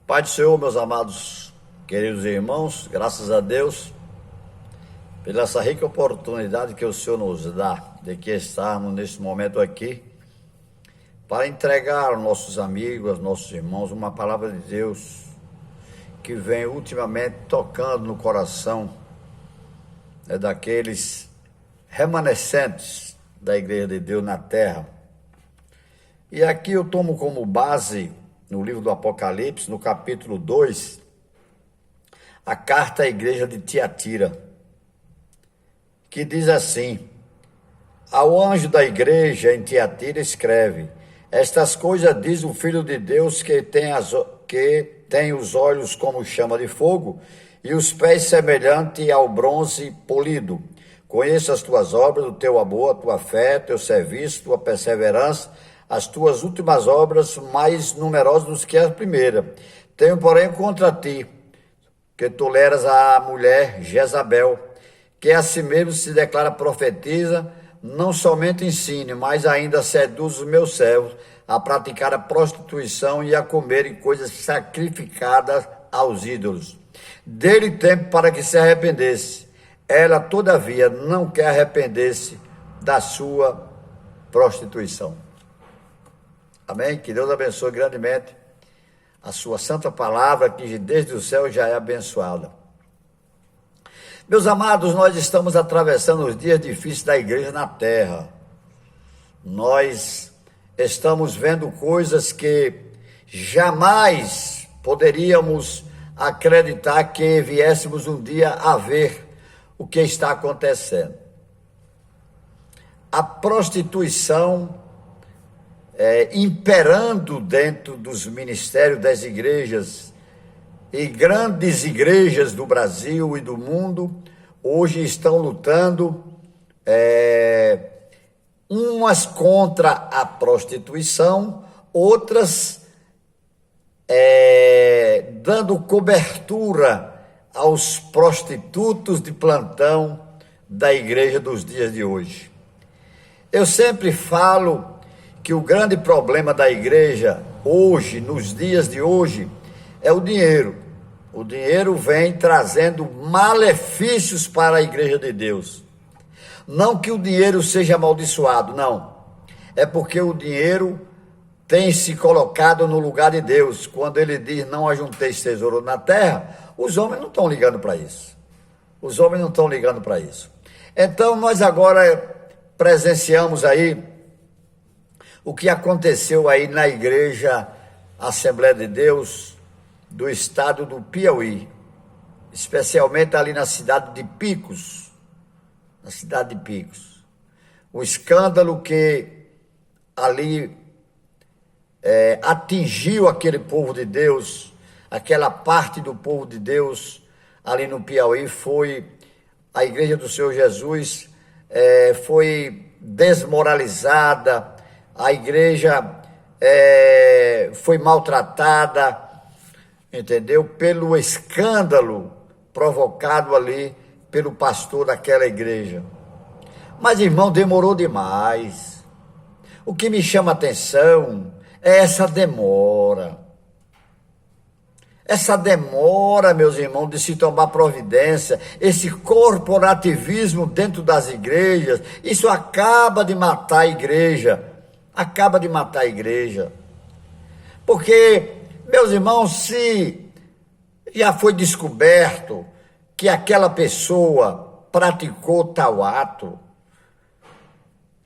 Pai do Senhor, meus amados, queridos irmãos, graças a Deus pela essa rica oportunidade que o Senhor nos dá de que estarmos nesse momento aqui para entregar aos nossos amigos, aos nossos irmãos, uma palavra de Deus que vem ultimamente tocando no coração daqueles remanescentes da Igreja de Deus na terra. E aqui eu tomo como base, no livro do Apocalipse, no capítulo 2, a carta à igreja de Tiatira, que diz assim: ao anjo da igreja em Tiatira escreve: estas coisas diz o Filho de Deus que tem os olhos como chama de fogo e os pés semelhantes ao bronze polido. Conheço as tuas obras, o teu amor, a tua fé, teu serviço, tua perseverança, as tuas últimas obras mais numerosas do que a primeira. Tenho, porém, contra ti, que toleras a mulher Jezabel, que a si mesmo se declara profetiza, não somente ensine, mas ainda seduz os meus servos a praticar a prostituição e a comerem coisas sacrificadas aos ídolos. Dê-lhe tempo para que se arrependesse. Ela, todavia, não quer arrepender-se da sua prostituição. Amém? Que Deus abençoe grandemente a sua santa palavra, que desde o céu já é abençoada. Meus amados, nós estamos atravessando os dias difíceis da igreja na terra. Nós estamos vendo coisas que jamais poderíamos acreditar que viéssemos um dia a ver o que está acontecendo. A prostituição imperando dentro dos ministérios das igrejas, e grandes igrejas do Brasil e do mundo hoje estão lutando, umas contra a prostituição, outras dando cobertura aos prostitutos de plantão da igreja dos dias de hoje. Eu sempre falo que o grande problema da igreja hoje, nos dias de hoje, é o dinheiro. O dinheiro vem trazendo malefícios para a igreja de Deus. Não que o dinheiro seja amaldiçoado, não. É porque o dinheiro tem se colocado no lugar de Deus. Quando ele diz: não ajunteis tesouro na terra, os homens não estão ligando para isso. Os homens não estão ligando para isso. Então, nós agora presenciamos aí o que aconteceu aí na igreja Assembleia de Deus do estado do Piauí, especialmente ali na cidade de Picos, o escândalo que ali atingiu aquele povo de Deus, aquela parte do povo de Deus ali no Piauí, foi a igreja do Senhor Jesus, foi desmoralizada, a igreja foi maltratada, entendeu? Pelo escândalo provocado ali pelo pastor daquela igreja. Mas, irmão, demorou demais. O que me chama a atenção é essa demora. Essa demora, meus irmãos, de se tomar providência, esse corporativismo dentro das igrejas, isso acaba de matar a igreja. Acaba de matar a igreja. Porque, meus irmãos, se já foi descoberto que aquela pessoa praticou tal ato,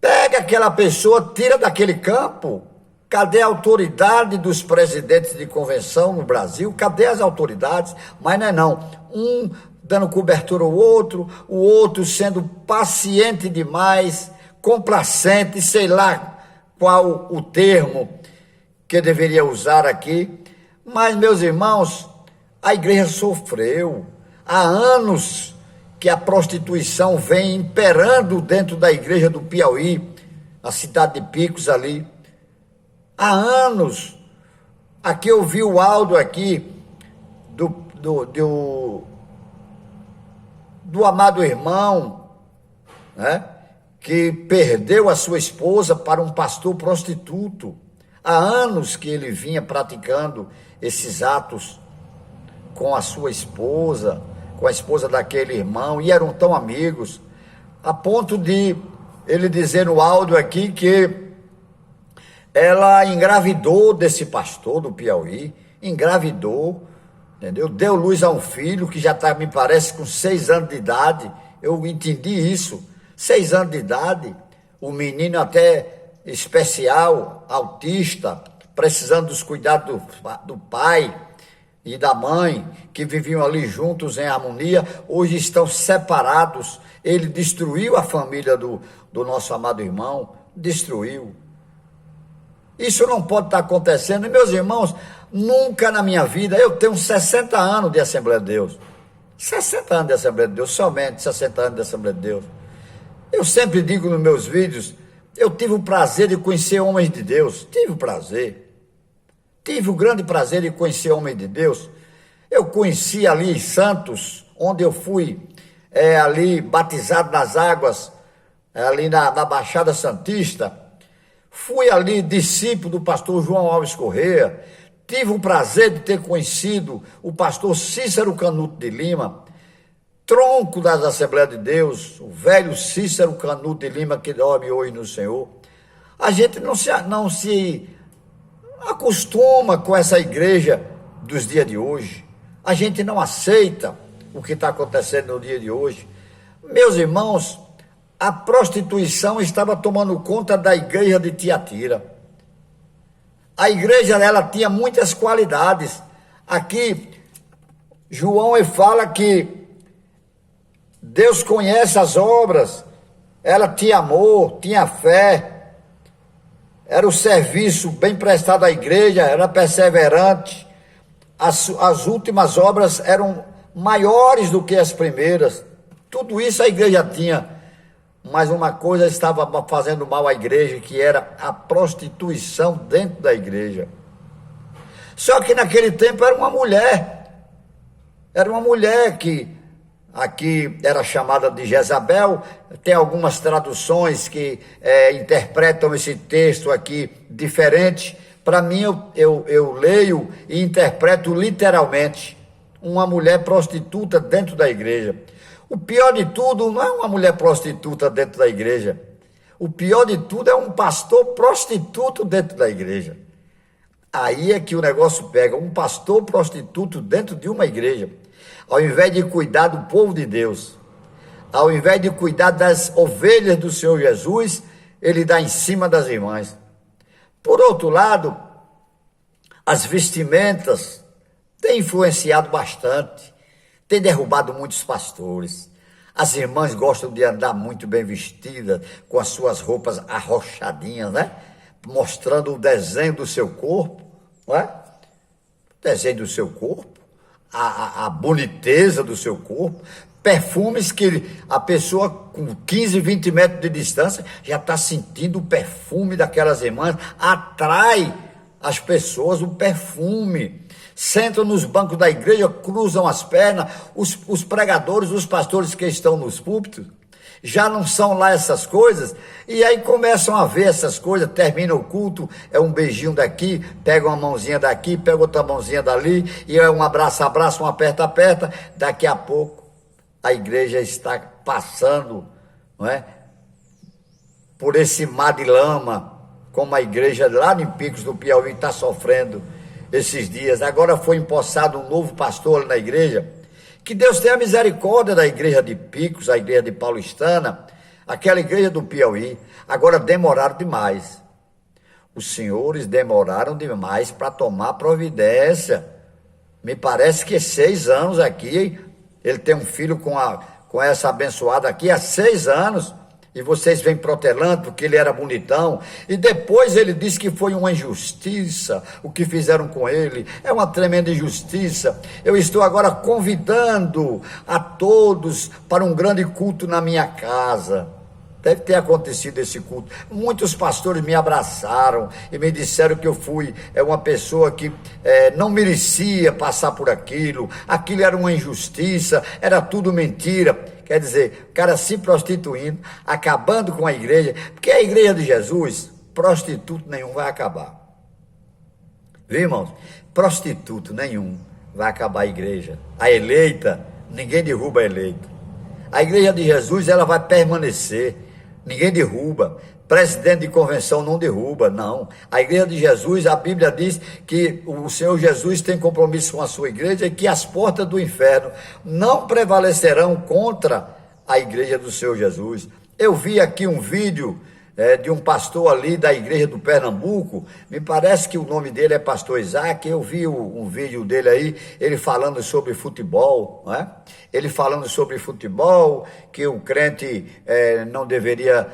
pega aquela pessoa, tira daquele campo. Cadê a autoridade dos presidentes de convenção no Brasil? Cadê as autoridades? Mas não é não. Um dando cobertura ao outro, o outro sendo paciente demais, complacente, sei lá qual o termo que eu deveria usar aqui. Mas, meus irmãos, a igreja sofreu. Há anos que a prostituição vem imperando dentro da igreja do Piauí, na cidade de Picos ali. Há anos. Aqui eu vi o áudio aqui do amado irmão, né, que perdeu a sua esposa para um pastor prostituto. Há anos que ele vinha praticando esses atos com a sua esposa, com a esposa daquele irmão, e eram tão amigos, a ponto de ele dizer no áudio aqui que ela engravidou desse pastor do Piauí, engravidou, entendeu? Deu luz a um filho que já está, me parece, com 6 anos de idade. Eu entendi isso, 6 anos de idade, o menino até especial, autista, precisando dos cuidados do pai e da mãe, que viviam ali juntos em harmonia, hoje estão separados. Ele destruiu a família do nosso amado irmão, destruiu. Isso não pode estar acontecendo. E, meus irmãos, nunca na minha vida, eu tenho 60 anos de Assembleia de Deus, 60 anos de Assembleia de Deus, somente 60 anos de Assembleia de Deus. Eu sempre digo nos meus vídeos, eu tive o prazer de conhecer homens de Deus, tive o grande prazer de conhecer homens de Deus. Eu conheci ali em Santos, onde eu fui ali batizado nas águas, ali na Baixada Santista. Fui ali discípulo do pastor João Alves Corrêa. Tive o prazer de ter conhecido o pastor Cícero Canuto de Lima, tronco das Assembleias de Deus, o velho Cícero Canuto de Lima, que dorme hoje no Senhor. A gente não se acostuma com essa igreja dos dias de hoje. A gente não aceita o que está acontecendo no dia de hoje. Meus irmãos, a prostituição estava tomando conta da igreja de Tiatira. A igreja, ela tinha muitas qualidades. Aqui, João fala que Deus conhece as obras. Ela tinha amor, tinha fé. Era o serviço bem prestado à igreja, era perseverante. As últimas obras eram maiores do que as primeiras. Tudo isso a igreja tinha. Mas uma coisa estava fazendo mal à igreja, que era a prostituição dentro da igreja. Só que naquele tempo era uma mulher que aqui era chamada de Jezabel. Tem algumas traduções que interpretam esse texto aqui diferente. Para mim, eu leio e interpreto literalmente uma mulher prostituta dentro da igreja. O pior de tudo não é uma mulher prostituta dentro da igreja. O pior de tudo é um pastor prostituto dentro da igreja. Aí é que o negócio pega. Um pastor prostituto dentro de uma igreja. Ao invés de cuidar do povo de Deus, ao invés de cuidar das ovelhas do Senhor Jesus, ele dá em cima das irmãs. Por outro lado, as vestimentas têm influenciado bastante. Tem derrubado muitos pastores. As irmãs gostam de andar muito bem vestidas, com as suas roupas arrochadinhas, né? Mostrando o desenho do seu corpo, não é? O desenho do seu corpo, a boniteza do seu corpo. Perfumes que a pessoa com 15, 20 metros de distância já está sentindo o perfume daquelas irmãs. Atrai as pessoas o perfume. Sentam nos bancos da igreja, cruzam as pernas. Os pregadores, os pastores que estão nos púlpitos, já não são lá essas coisas, e aí começam a ver essas coisas. Termina o culto, é um beijinho daqui, pega uma mãozinha daqui, pega outra mãozinha dali, e é um abraço, um aperta. Daqui a pouco a igreja está passando, não é, por esse mar de lama, como a igreja lá em Picos do Piauí está sofrendo esses dias. Agora foi empossado um novo pastor ali na igreja. Que Deus tenha misericórdia da igreja de Picos, a igreja de Paulistana, aquela igreja do Piauí. Agora demoraram demais. Os senhores demoraram demais para tomar providência. Me parece que 6 anos aqui. Ele tem um filho com essa abençoada aqui há 6 anos. E vocês vêm protelando porque ele era bonitão. E depois ele disse que foi uma injustiça o que fizeram com ele. É uma tremenda injustiça. Eu estou agora convidando a todos para um grande culto na minha casa. Deve ter acontecido esse culto. Muitos pastores me abraçaram e me disseram que eu fui uma pessoa que não merecia passar por aquilo. Aquilo era uma injustiça, era tudo mentira. Quer dizer, o cara se prostituindo, acabando com a igreja, porque a igreja de Jesus, prostituto nenhum vai acabar. Viu, irmãos? Prostituto nenhum vai acabar a igreja. A eleita, ninguém derruba a eleita. A igreja de Jesus, ela vai permanecer. Ninguém derruba. Presidente de convenção não derruba, não. A igreja de Jesus, a Bíblia diz que o Senhor Jesus tem compromisso com a sua igreja e que as portas do inferno não prevalecerão contra a igreja do Senhor Jesus. Eu vi aqui um vídeo de um pastor ali da igreja do Pernambuco, me parece que o nome dele é pastor Isaac. Eu vi um vídeo dele aí, ele falando sobre futebol, né? Ele falando sobre futebol, que o crente não deveria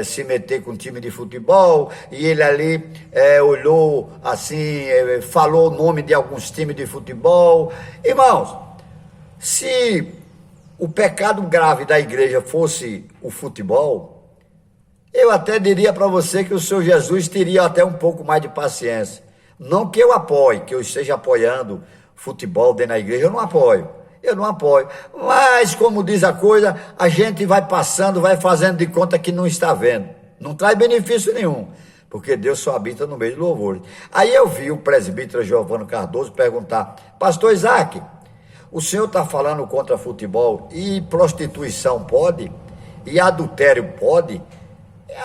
se meter com time de futebol, e ele ali olhou assim, falou o nome de alguns times de futebol. Irmãos, se o pecado grave da igreja fosse o futebol, eu até diria para você que o Senhor Jesus teria até um pouco mais de paciência. Não que eu apoie, que eu esteja apoiando futebol dentro da igreja, eu não apoio. Mas, como diz a coisa, a gente vai passando, vai fazendo de conta que não está vendo. Não traz benefício nenhum, porque Deus só habita no meio do louvor. Aí eu vi o presbítero Giovano Cardoso perguntar: pastor Isaac, o senhor está falando contra futebol e prostituição pode? E adultério pode?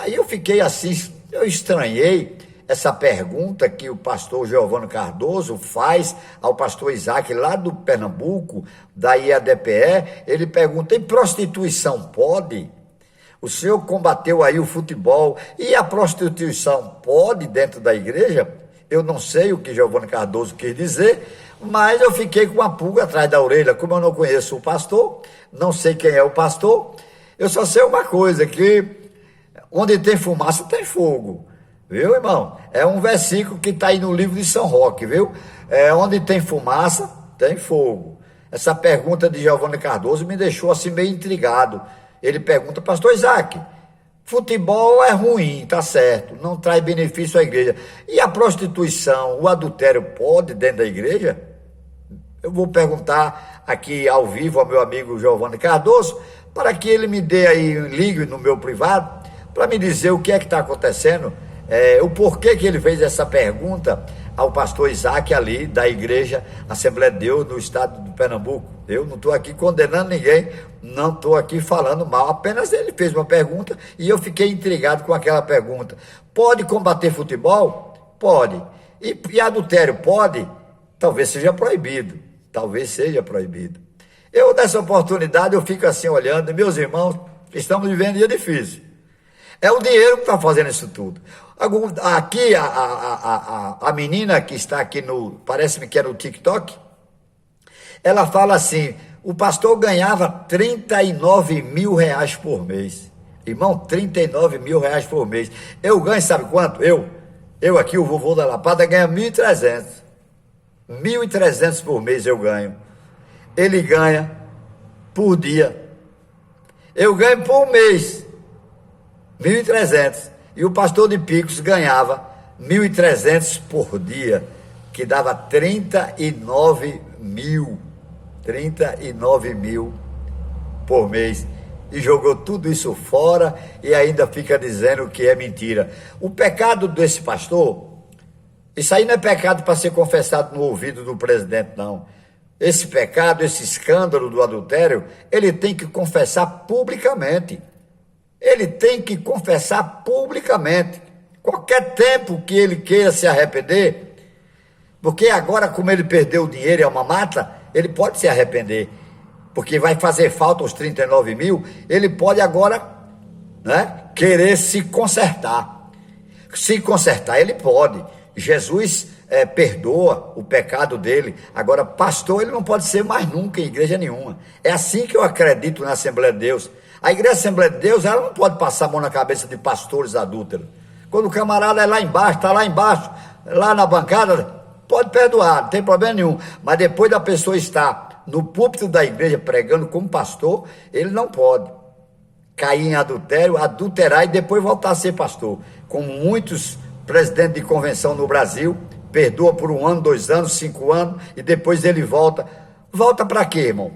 Aí eu fiquei assim, eu estranhei essa pergunta que o pastor Giovano Cardoso faz ao pastor Isaac lá do Pernambuco, da IADPE. Ele pergunta: e prostituição pode? O senhor combateu aí o futebol, e a prostituição pode dentro da igreja? Eu não sei o que Giovano Cardoso quis dizer, mas eu fiquei com uma pulga atrás da orelha. Como eu não conheço o pastor, não sei quem é o pastor, eu só sei uma coisa, que onde tem fumaça tem fogo, viu, irmão? É um versículo que está aí no livro de São Roque, viu? Onde tem fumaça tem fogo. Essa pergunta de Giovano Cardoso me deixou assim meio intrigado. Ele pergunta: pastor Isaac, futebol é ruim, tá certo, não traz benefício à igreja. E a prostituição, o adultério pode dentro da igreja? Eu vou perguntar aqui ao vivo ao meu amigo Giovano Cardoso, para que ele me dê aí, ligue no meu privado, para me dizer o que é que está acontecendo, o porquê que ele fez essa pergunta ao pastor Isaac ali da igreja Assembleia de Deus no estado do Pernambuco. Eu não estou aqui condenando ninguém, não estou aqui falando mal, apenas ele fez uma pergunta e eu fiquei intrigado com aquela pergunta. Pode combater futebol? Pode. E adultério pode? Talvez seja proibido, Eu, nessa oportunidade, eu fico assim olhando, meus irmãos, estamos vivendo dia difícil. É o dinheiro que está fazendo isso tudo. Aqui, a menina que está aqui parece-me que é no TikTok, ela fala assim: o pastor ganhava 39 mil reais por mês. Irmão, 39 mil reais por mês. Eu ganho, sabe quanto? Eu aqui, o vovô da Lapada, ganha 1.300. 1.300 por mês eu ganho. Ele ganha por dia. Eu ganho por mês 1.300. E o pastor de Picos ganhava 1.300 por dia, que dava 39 mil por mês. E jogou tudo isso fora e ainda fica dizendo que é mentira. O pecado desse pastor, isso aí não é pecado para ser confessado no ouvido do presidente, não. Esse pecado, esse escândalo do adultério, ele tem que confessar publicamente. Qualquer tempo que ele queira se arrepender, porque agora, como ele perdeu o dinheiro e é uma mata, ele pode se arrepender, porque vai fazer falta os 39 mil, ele pode agora, querer se consertar. Se consertar, ele pode. Jesus perdoa o pecado dele. Agora, pastor, ele não pode ser mais nunca em igreja nenhuma. É assim que eu acredito na Assembleia de Deus. A igreja Assembleia de Deus, ela não pode passar a mão na cabeça de pastores adúlteros. Quando o camarada é lá embaixo, está lá embaixo, lá na bancada, pode perdoar, não tem problema nenhum. Mas depois da pessoa estar no púlpito da igreja pregando como pastor, ele não pode cair em adultério, adulterar e depois voltar a ser pastor. Como muitos presidentes de convenção no Brasil, perdoa por 1 ano, 2 anos, 5 anos, e depois ele volta. Volta para quê, irmão?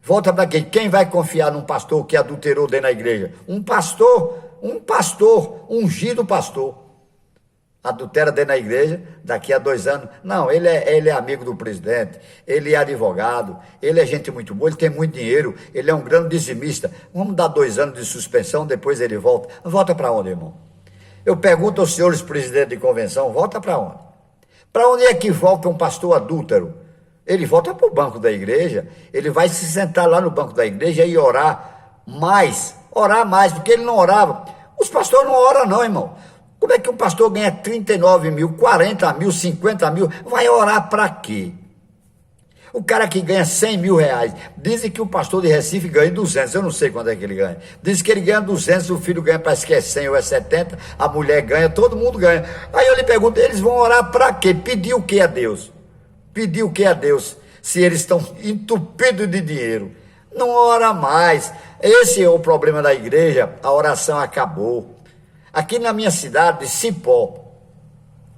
Volta para quê? Quem vai confiar num pastor que adulterou dentro da igreja? Um pastor, ungido pastor. adultera dentro da igreja, daqui a 2 anos, não, ele é amigo do presidente, ele é advogado, ele é gente muito boa, ele tem muito dinheiro, ele é um grande dizimista, vamos dar 2 anos de suspensão, depois ele volta. Volta para onde, irmão? Eu pergunto aos senhores presidentes de convenção, volta para onde? Para onde é que volta um pastor adúltero? Ele volta para o banco da igreja, ele vai se sentar lá no banco da igreja e orar mais, porque ele não orava. Os pastores não oram não, irmão. Como é que um pastor ganha 39 mil, 40 mil, 50 mil? Vai orar para quê? O cara que ganha 100 mil reais, dizem que o pastor de Recife ganha 200, eu não sei quanto é que ele ganha. Dizem que ele ganha 200, o filho ganha, parece que é 100 ou é 70, a mulher ganha, todo mundo ganha. Aí eu lhe pergunto, eles vão orar para quê? Pedir o que a Deus? Pedir o que a Deus? Se eles estão entupidos de dinheiro. Não ora mais. Esse é o problema da igreja, a oração acabou. Aqui na minha cidade de Cipó,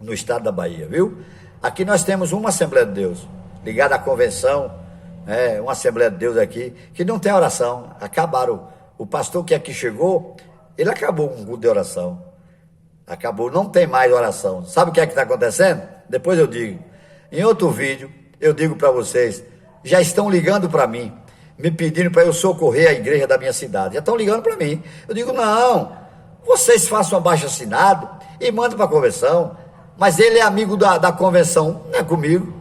no estado da Bahia, viu? Aqui nós temos uma Assembleia de Deus, ligada à convenção, uma Assembleia de Deus aqui, que não tem oração. Acabaram. O pastor que aqui chegou, ele acabou com o culto de oração. Acabou, não tem mais oração. Sabe o que é que está acontecendo? Depois eu digo. Em outro vídeo, eu digo para vocês, já estão ligando para mim, me pedindo para eu socorrer a igreja da minha cidade. Já estão ligando para mim. Eu digo, não, vocês façam um abaixo-assinado e mandem para a convenção. Mas ele é amigo da convenção, não é comigo.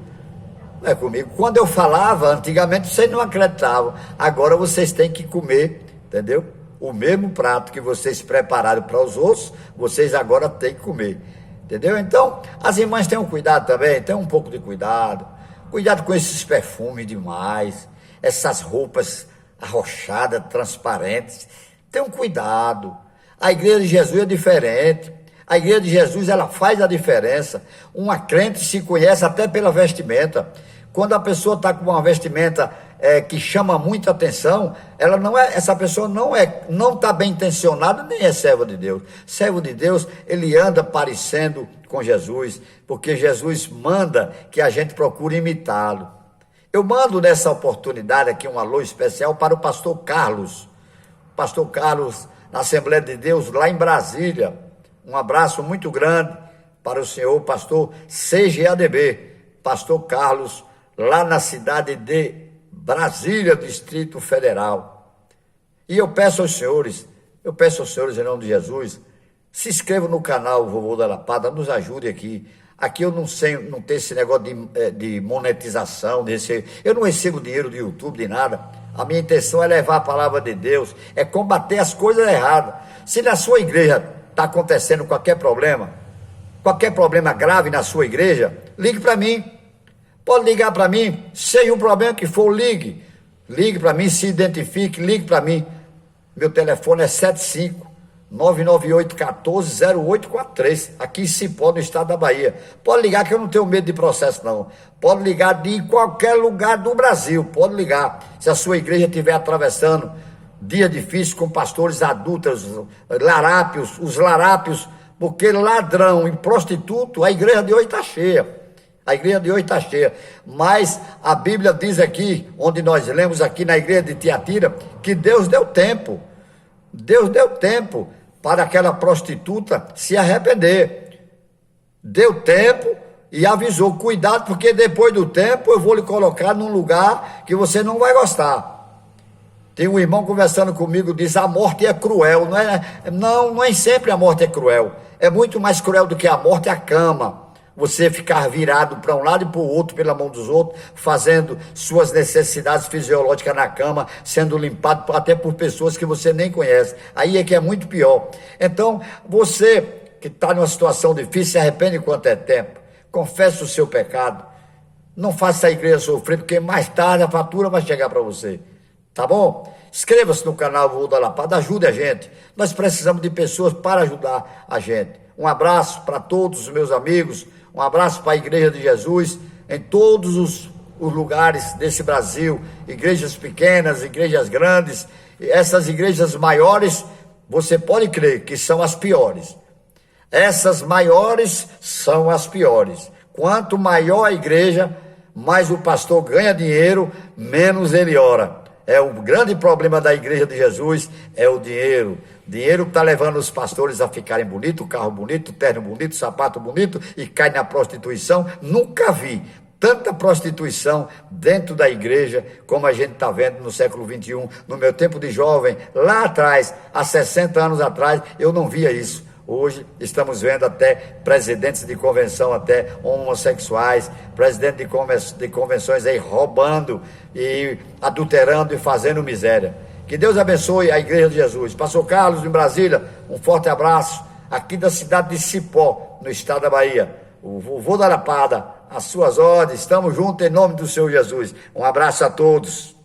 Não é comigo. Quando eu falava, antigamente, vocês não acreditavam. Agora vocês têm que comer, entendeu? O mesmo prato que vocês prepararam para os outros, vocês agora têm que comer. Entendeu? Então, as irmãs tenham cuidado também, tenham um pouco de cuidado. Cuidado com esses perfumes demais, essas roupas arrochadas, transparentes. Tenham cuidado. A igreja de Jesus é diferente. A igreja de Jesus, ela faz a diferença. Uma crente se conhece até pela vestimenta. Quando a pessoa está com uma vestimenta que chama muita atenção, essa pessoa não está bem intencionada, nem é servo de Deus. Servo de Deus, ele anda parecendo com Jesus, porque Jesus manda que a gente procure imitá-lo. Eu mando nessa oportunidade aqui um alô especial para o pastor Carlos. Pastor Carlos, na Assembleia de Deus, lá em Brasília. Um abraço muito grande para o senhor pastor CGADB, pastor Carlos, lá na cidade de Brasília, Distrito Federal. E eu peço aos senhores em nome de Jesus, se inscrevam no canal Vovô da Lapada, nos ajude aqui. Aqui eu não tenho esse negócio de monetização, eu não recebo dinheiro do YouTube, de nada. A minha intenção é levar a palavra de Deus, é combater as coisas erradas. Se na sua igreja está acontecendo qualquer problema grave na sua igreja, ligue para mim. Pode ligar para mim, seja um problema que for, ligue. Ligue para mim, se identifique, ligue para mim. Meu telefone é 75-998-14-0843, aqui em Cipó, no estado da Bahia. Pode ligar que eu não tenho medo de processo, não. Pode ligar de qualquer lugar do Brasil, pode ligar. Se a sua igreja estiver atravessando dia difícil com pastores adúlteros, os larápios, porque ladrão e prostituto, a igreja de hoje está cheia. A igreja de hoje está cheia, mas a Bíblia diz aqui, onde nós lemos aqui na igreja de Tiatira, que Deus deu tempo para aquela prostituta se arrepender. Deu tempo e avisou, cuidado, porque depois do tempo eu vou lhe colocar num lugar que você não vai gostar. Tem um irmão conversando comigo, diz, a morte é cruel. Não é sempre a morte é cruel, é muito mais cruel do que a morte a cama. Você ficar virado para um lado e para o outro, pela mão dos outros, fazendo suas necessidades fisiológicas na cama, sendo limpado até por pessoas que você nem conhece. Aí é que é muito pior. Então, você que está numa situação difícil, se arrepende enquanto é tempo. Confesse o seu pecado. Não faça a igreja sofrer, porque mais tarde a fatura vai chegar para você. Tá bom? Inscreva-se no canal Vovô da Lapada, ajude a gente. Nós precisamos de pessoas para ajudar a gente. Um abraço para todos os meus amigos. Um abraço para a Igreja de Jesus, em todos os lugares desse Brasil, igrejas pequenas, igrejas grandes, essas igrejas maiores, você pode crer que são as piores. Essas maiores são as piores. Quanto maior a igreja, mais o pastor ganha dinheiro, menos ele ora. O grande problema da Igreja de Jesus é o dinheiro. Dinheiro que está levando os pastores a ficarem bonitos, carro bonito, terno bonito, sapato bonito e cai na prostituição. Nunca vi tanta prostituição dentro da igreja como a gente está vendo no século XXI. No meu tempo de jovem, lá atrás, há 60 anos atrás, eu não via isso. Hoje estamos vendo até presidentes de convenção, até homossexuais, presidentes de convenções aí roubando e adulterando e fazendo miséria. Que Deus abençoe a Igreja de Jesus. Pastor Carlos, em Brasília, um forte abraço. Aqui da cidade de Cipó, no estado da Bahia. O vovô da Lapada, às suas ordens, estamos juntos em nome do Senhor Jesus. Um abraço a todos.